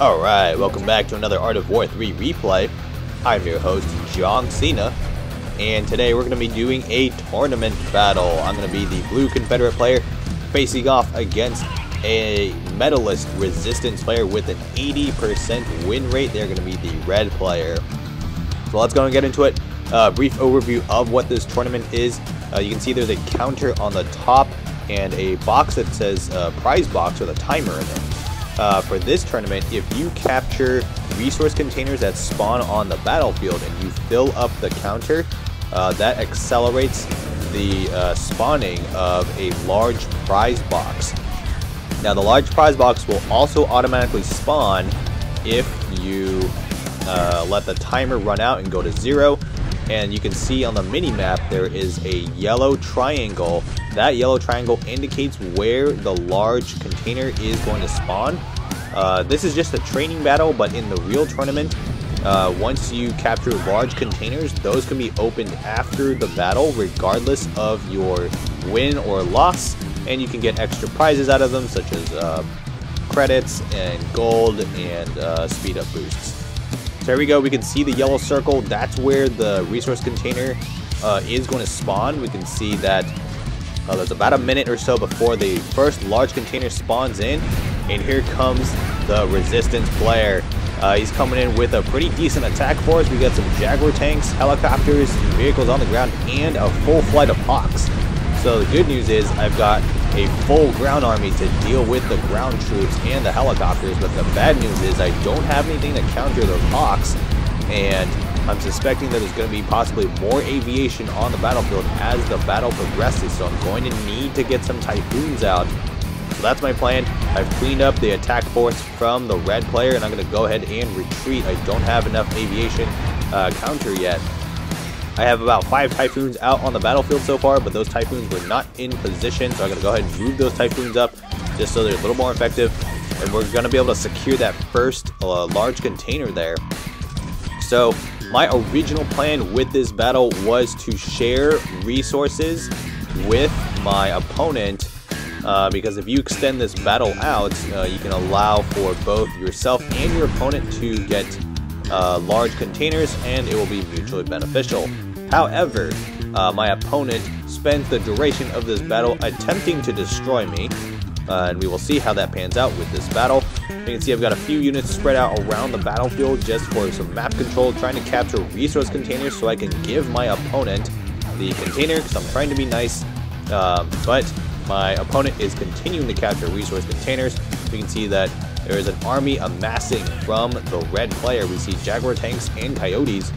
Alright, welcome back to another Art of War 3 replay. I'm your host, JEONG SINAH, and today we're going to be doing a tournament battle. I'm going to be the blue Confederate player facing off against a Medalist resistance player with an 80% win rate. They're going to be the red player. So let's go and get into it. Brief overview of what this tournament is. You can see there's a counter on the top and a box that says prize box with a timer in it. For this tournament, if you capture resource containers that spawn on the battlefield and you fill up the counter, that accelerates the spawning of a large prize box. Now, the large prize box will also automatically spawn if you let the timer run out and go to 0. And you can see on the mini-map there is a yellow triangle. That yellow triangle indicates where the large container is going to spawn. This is just a training battle, but in the real tournament, once you capture large containers, those can be opened after the battle regardless of your win or loss, and you can get extra prizes out of them, such as credits and gold and speed up boosts. So there we go, we can see the yellow circle. That's where the resource container is going to spawn. We can see that there's about a minute or so before the first large container spawns in, and here comes the resistance player. He's coming in with a pretty decent attack force. We got some Jaguar tanks, helicopters, vehicles on the ground, and a full flight of Hawks. So the good news is I've got a full ground army to deal with the ground troops and the helicopters, but the bad news is I don't have anything to counter those Hawks, and I'm suspecting that there's going to be possibly more aviation on the battlefield as the battle progresses, so I'm going to need to get some Typhoons out. So that's my plan. I've cleaned up the attack force from the red player, and I'm going to go ahead and retreat. I don't have enough aviation counter yet. I have about 5 Typhoons out on the battlefield so far, but those Typhoons were not in position, so I'm going to go ahead and move those Typhoons up just so they're a little more effective, and we're going to be able to secure that first large container there. So my original plan with this battle was to share resources with my opponent, because if you extend this battle out, you can allow for both yourself and your opponent to get large containers, and it will be mutually beneficial. However, my opponent spends the duration of this battle attempting to destroy me, and we will see how that pans out with this battle. You can see I've got a few units spread out around the battlefield just for some map control, trying to capture resource containers so I can give my opponent the container, because I'm trying to be nice, but my opponent is continuing to capture resource containers. You can see that there is an army amassing from the red player. We see Jaguar tanks and Coyotes.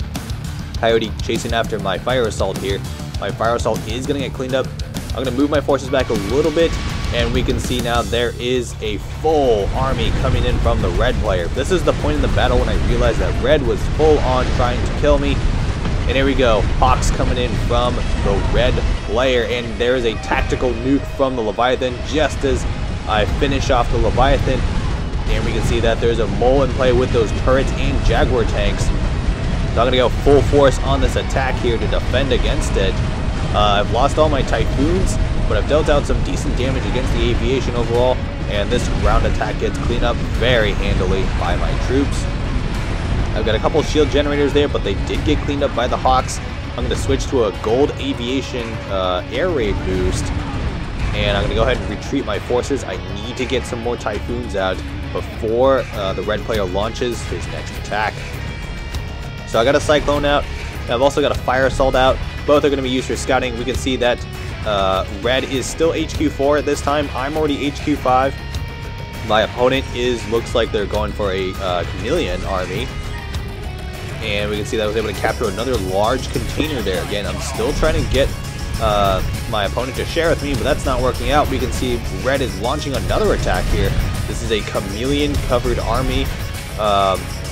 Coyote chasing after my fire assault here. My fire assault is going to get cleaned up. I'm going to move my forces back a little bit, and we can see now there is a full army coming in from the red player. This is the point in the battle when I realized that red was full on trying to kill me. And here we go, Hawks coming in from the red player, and there is a tactical nuke from the Leviathan just as I finish off the Leviathan. And we can see that there's a mole in play with those turrets and Jaguar tanks. So I'm going to go full force on this attack here to defend against it. I've lost all my Typhoons, but I've dealt out some decent damage against the aviation overall, and this ground attack gets cleaned up very handily by my troops. I've got a couple shield generators there, but they did get cleaned up by the Hawks. I'm going to switch to a gold aviation air raid boost, and I'm going to go ahead and retreat my forces. I need to get some more Typhoons out before the red player launches his next attack. So I got a Cyclone out. I've also got a Fire Assault out. Both are going to be used for scouting. We can see that red is still HQ4 at this time. I'm already HQ5. My opponent looks like they're going for a Chameleon army. And we can see that I was able to capture another large container there. Again, I'm still trying to get my opponent to share with me, but that's not working out. We can see red is launching another attack here. This is a Chameleon covered army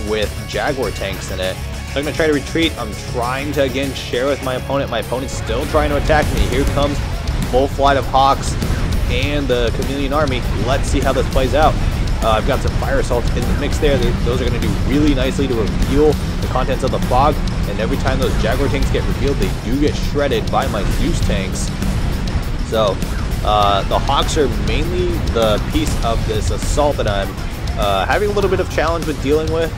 with Jaguar tanks in it. So I'm going to try to retreat. I'm trying to again share with my opponent. My opponent's still trying to attack me. Here comes full flight of Hawks and the Chameleon army. Let's see how this plays out. I've got some fire assaults in the mix there. Those are going to do really nicely to reveal the contents of the fog, and every time those Jaguar tanks get revealed, they do get shredded by my Zeus tanks. So the Hawks are mainly the piece of this assault that I'm Having a little bit of challenge with dealing with.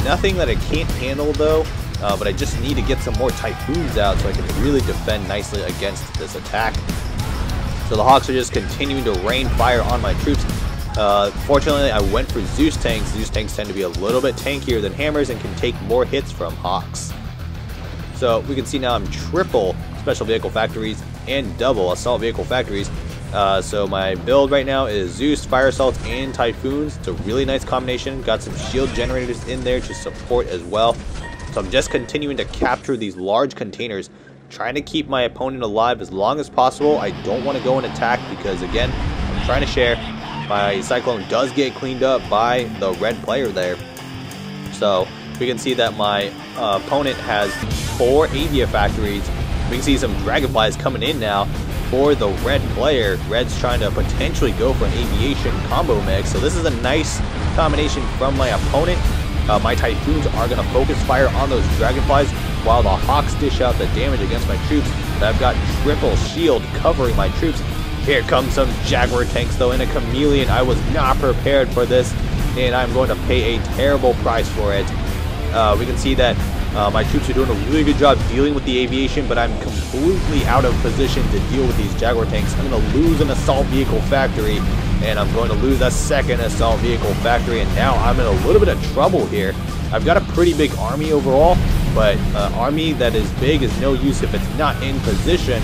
Nothing that I can't handle though, but I just need to get some more Typhoons out so I can really defend nicely against this attack. So the Hawks are just continuing to rain fire on my troops. Fortunately, I went for Zeus tanks. Zeus tanks tend to be a little bit tankier than hammers and can take more hits from Hawks. So we can see now I'm triple special vehicle factories and double assault vehicle factories. So my build right now is Zeus, fire assaults, and Typhoons. It's a really nice combination. Got some shield generators in there to support as well. So I'm just continuing to capture these large containers, trying to keep my opponent alive as long as possible. I don't want to go and attack because, again, I'm trying to share. My Cyclone does get cleaned up by the red player there. So we can see that my opponent has 4 Avia factories. We can see some Dragonflies coming in now for the red player. Red's trying to potentially go for an aviation combo mix. So this is a nice combination from my opponent. My Typhoons are going to focus fire on those Dragonflies while the Hawks dish out the damage against my troops. I've got triple shield covering my troops. Here comes some Jaguar tanks though, and a Chameleon. I was not prepared for this, and I'm going to pay a terrible price for it. We can see that my troops are doing a really good job dealing with the aviation, but I'm completely out of position to deal with these Jaguar tanks. I'm going to lose an assault vehicle factory, and I'm going to lose a second assault vehicle factory, and now I'm in a little bit of trouble here. I've got a pretty big army overall, but an army that is big is no use if it's not in position.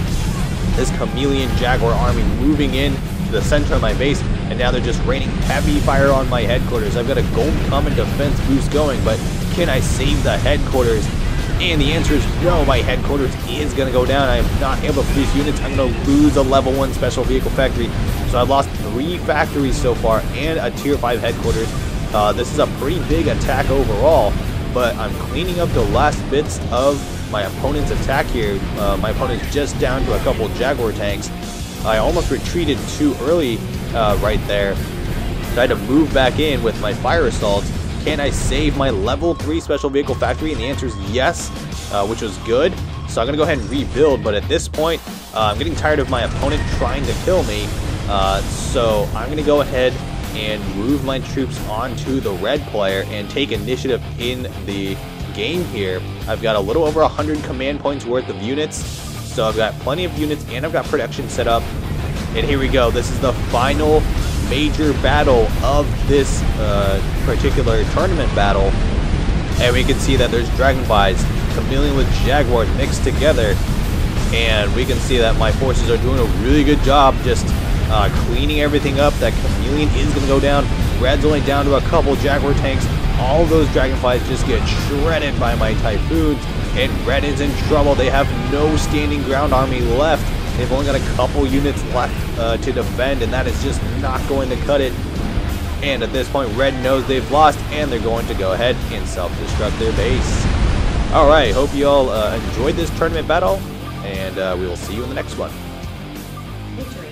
This Chameleon Jaguar army moving in to the center of my base, and now they're just raining heavy fire on my headquarters. I've got a Gold Common Defense boost going, but can I save the headquarters? And the answer is no, my headquarters is going to go down. I am not able to produce units. I'm going to lose a level 1 special vehicle factory. So I've lost 3 factories so far and a tier 5 headquarters. This is a pretty big attack overall, but I'm cleaning up the last bits of my opponent's attack here. My opponent's just down to a couple Jaguar tanks. I almost retreated too early right there. So I had to move back in with my fire assaults. Can I save my level 3 special vehicle factory? And the answer is yes, which was good. So I'm going to go ahead and rebuild, but at this point, I'm getting tired of my opponent trying to kill me. So I'm going to go ahead and move my troops onto the red player and take initiative in the game here. I've got a little over 100 command points worth of units, so I've got plenty of units and I've got production set up. And here we go. This is the final major battle of this particular tournament battle, and we can see that there's Dragonflies, Chameleon with Jaguar mixed together, and we can see that my forces are doing a really good job just cleaning everything up. That Chameleon is going to go down. Red's only down to a couple Jaguar tanks. All those Dragonflies just get shredded by my Typhoons, and Red is in trouble. They have no standing ground army left. They've only got a couple units left to defend, and that is just not going to cut it. And at this point, Red knows they've lost, and they're going to go ahead and self-destruct their base. Alright, hope you all enjoyed this tournament battle, and we will see you in the next one. Victory.